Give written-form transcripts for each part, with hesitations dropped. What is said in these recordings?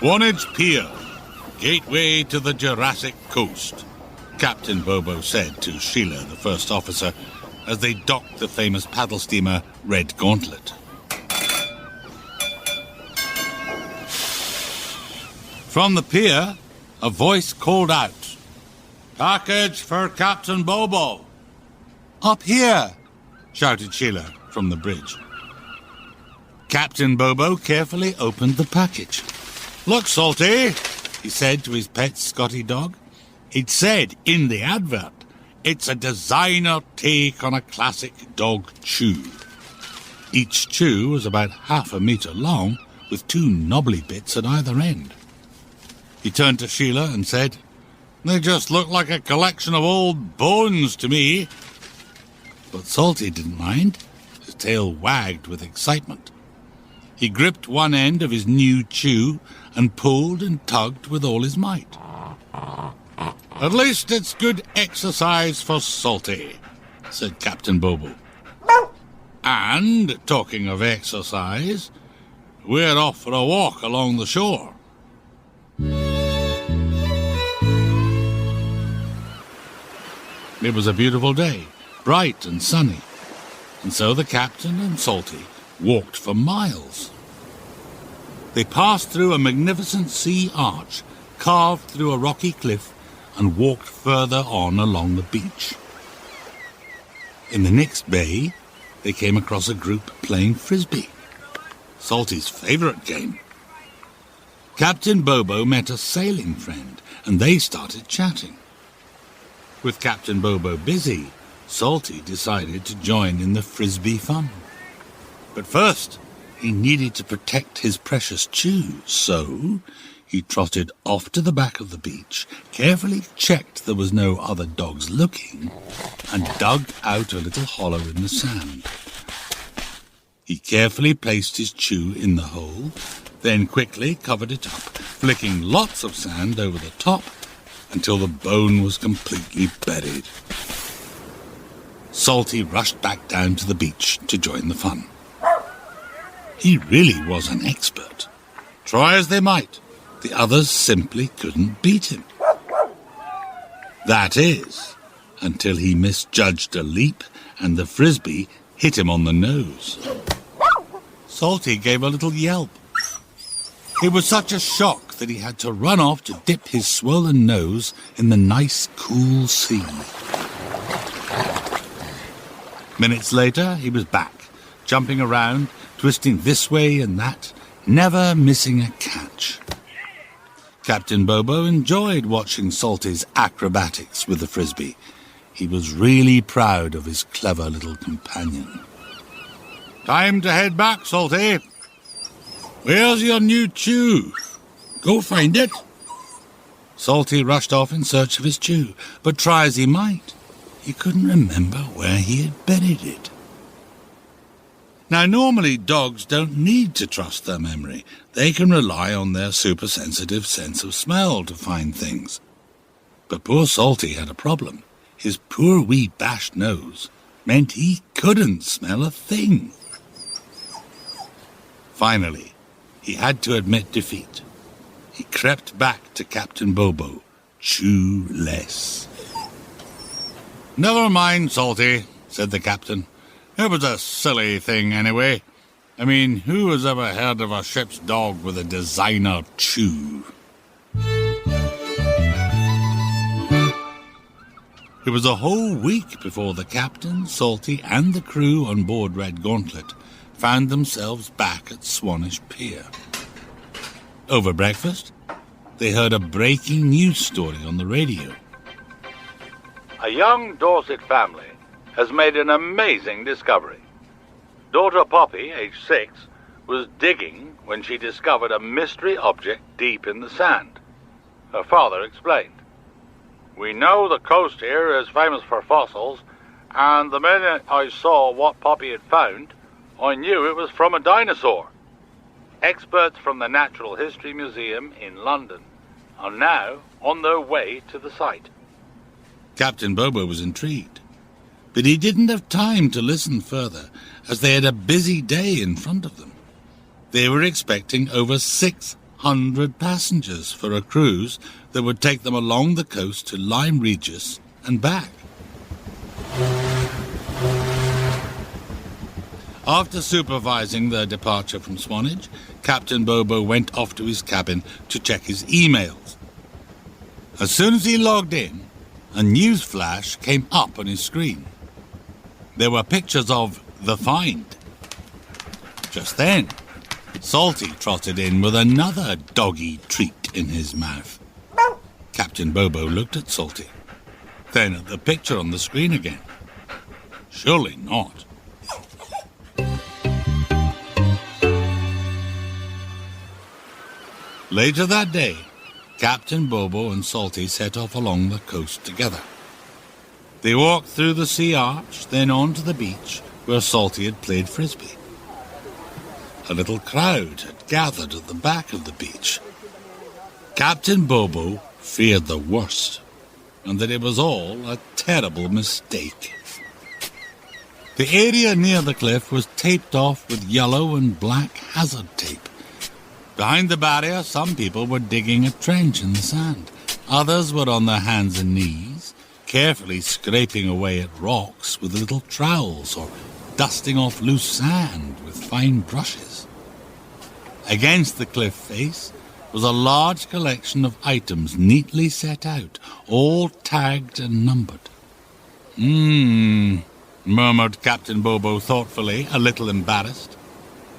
Swanage Pier, gateway to the Jurassic coast, Captain Bobo said to Sheila, the first officer, as they docked the famous paddle steamer Red Gauntlet. From the pier, a voice called out, "Package for Captain Bobo." "Up here," shouted Sheila from the bridge. Captain Bobo carefully opened the package. "Look, Salty," he said to his pet Scotty dog. It said in the advert, it's a designer take on a classic dog chew. Each chew was about half a metre long, with 2 knobbly bits at either end. He turned to Sheila and said, "They just look like a collection of old bones to me." But Salty didn't mind. His tail wagged with excitement. He gripped one end of his new chew and pulled and tugged with all his might. "At least it's good exercise for Salty," said Captain Bobo. "And, talking of exercise, we're off for a walk along the shore." It was a beautiful day, bright and sunny, and so the captain and Salty walked for miles. They passed through a magnificent sea arch, carved through a rocky cliff, and walked further on along the beach. In the next bay, they came across a group playing frisbee, Salty's favourite game. Captain Bobo met a sailing friend, and they started chatting. With Captain Bobo busy, Salty decided to join in the frisbee fun. But first, he needed to protect his precious chew, so he trotted off to the back of the beach, carefully checked there was no other dogs looking, and dug out a little hollow in the sand. He carefully placed his chew in the hole, then quickly covered it up, flicking lots of sand over the top until the bone was completely buried. Salty rushed back down to the beach to join the fun. He really was an expert. Try as they might, the others simply couldn't beat him. That is, until he misjudged a leap and the frisbee hit him on the nose. Salty gave a little yelp. It was such a shock that he had to run off to dip his swollen nose in the nice, cool sea. Minutes later, he was back, jumping around, twisting this way and that, never missing a catch. Captain Bobo enjoyed watching Salty's acrobatics with the frisbee. He was really proud of his clever little companion. "Time to head back, Salty. Where's your new chew? Go find it." Salty rushed off in search of his chew, but try as he might, he couldn't remember where he had buried it. Now, normally dogs don't need to trust their memory. They can rely on their super-sensitive sense of smell to find things. But poor Salty had a problem. His poor wee bashed nose meant he couldn't smell a thing. Finally, he had to admit defeat. He crept back to Captain Bobo, chew-less. "Never mind, Salty," said the captain. "It was a silly thing anyway. I mean, who has ever heard of a ship's dog with a designer chew?" It was a whole week before the captain, Salty, and the crew on board Red Gauntlet found themselves back at Swanage Pier. Over breakfast, they heard a breaking news story on the radio. A young Dorset family has made an amazing discovery. Daughter Poppy, aged 6, was digging when she discovered a mystery object deep in the sand. Her father explained, "We know the coast here is famous for fossils, and the minute I saw what Poppy had found, I knew it was from a dinosaur." Experts from the Natural History Museum in London are now on their way to the site. Captain Bobo was intrigued, but he didn't have time to listen further, as they had a busy day in front of them. They were expecting over 100 passengers for a cruise that would take them along the coast to Lyme Regis and back. After supervising their departure from Swanage, Captain Bobo went off to his cabin to check his emails. As soon as he logged in, a news flash came up on his screen. There were pictures of the find. Just then, Salty trotted in with another doggy treat in his mouth. Captain Bobo looked at Salty, then at the picture on the screen again. Surely not. Later that day, Captain Bobo and Salty set off along the coast together. They walked through the sea arch, then on to the beach where Salty had played frisbee. A little crowd had gathered at the back of the beach. Captain Bobo feared the worst, and that it was all a terrible mistake. The area near the cliff was taped off with yellow and black hazard tape. Behind the barrier, some people were digging a trench in the sand. Others were on their hands and knees, carefully scraping away at rocks with little trowels or dusting off loose sand with fine brushes. Against the cliff face was a large collection of items neatly set out, all tagged and numbered. Murmured Captain Bobo thoughtfully, a little embarrassed.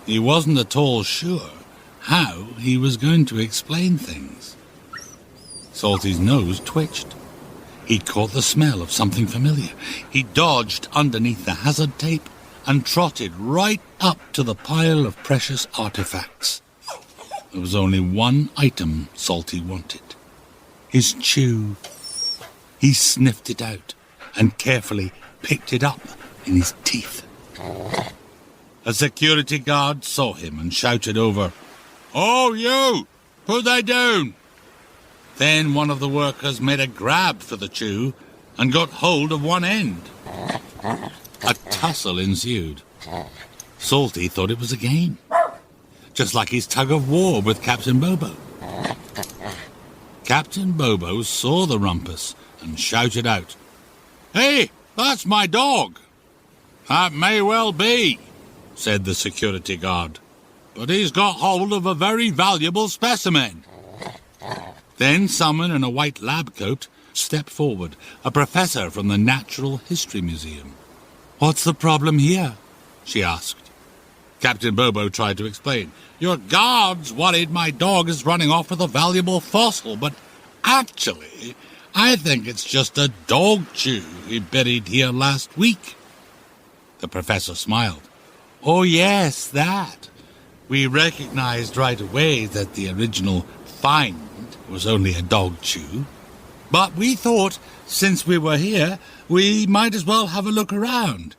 He wasn't at all sure how he was going to explain things. Salty's nose twitched. He caught the smell of something familiar. He dodged underneath the hazard tape and trotted right up to the pile of precious artifacts. There was only one item Salty wanted. His chew. He sniffed it out and carefully picked it up in his teeth. A security guard saw him and shouted over, "Oh, you! Put that down!" Then one of the workers made a grab for the chew and got hold of one end. A tussle ensued. Salty thought it was a game, just like his tug-of-war with Captain Bobo. Captain Bobo saw the rumpus and shouted out, "Hey, that's my dog!" "That may well be," said the security guard, "but he's got hold of a very valuable specimen." Then someone in a white lab coat stepped forward, a professor from the Natural History Museum. "What's the problem here?" she asked. Captain Bobo tried to explain. "Your guard's worried my dog is running off with a valuable fossil, but actually, I think it's just a dog chew he buried here last week." The professor smiled. "Oh yes, that. We recognized right away that the original find was only a dog chew. But we thought, since we were here, we might as well have a look around.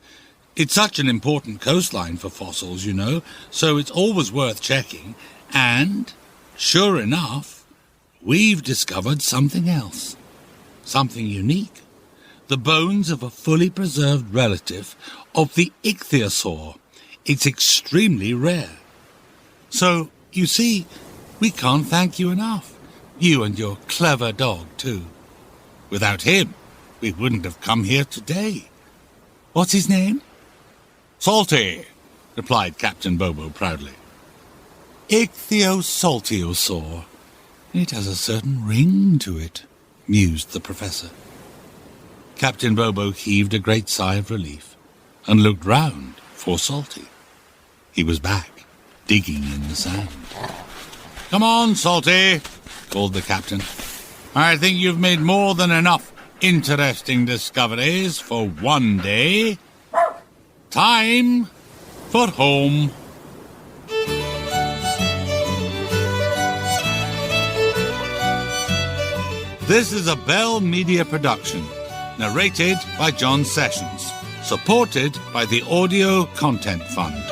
It's such an important coastline for fossils, you know, so it's always worth checking. And, sure enough, we've discovered something else. Something unique. The bones of a fully preserved relative of the ichthyosaur. It's extremely rare. So, you see, we can't thank you enough. You and your clever dog, too. Without him, we wouldn't have come here today. What's his name?" "Salty," replied Captain Bobo proudly. "Ichthyosaltiosaur. It has a certain ring to it," mused the professor. Captain Bobo heaved a great sigh of relief and looked round for Salty. He was back, digging in the sand. "Come on, Salty," called the captain. "I think you've made more than enough interesting discoveries for one day. Time for home." This is a Bell Media production, narrated by John Sessions, supported by the Audio Content Fund.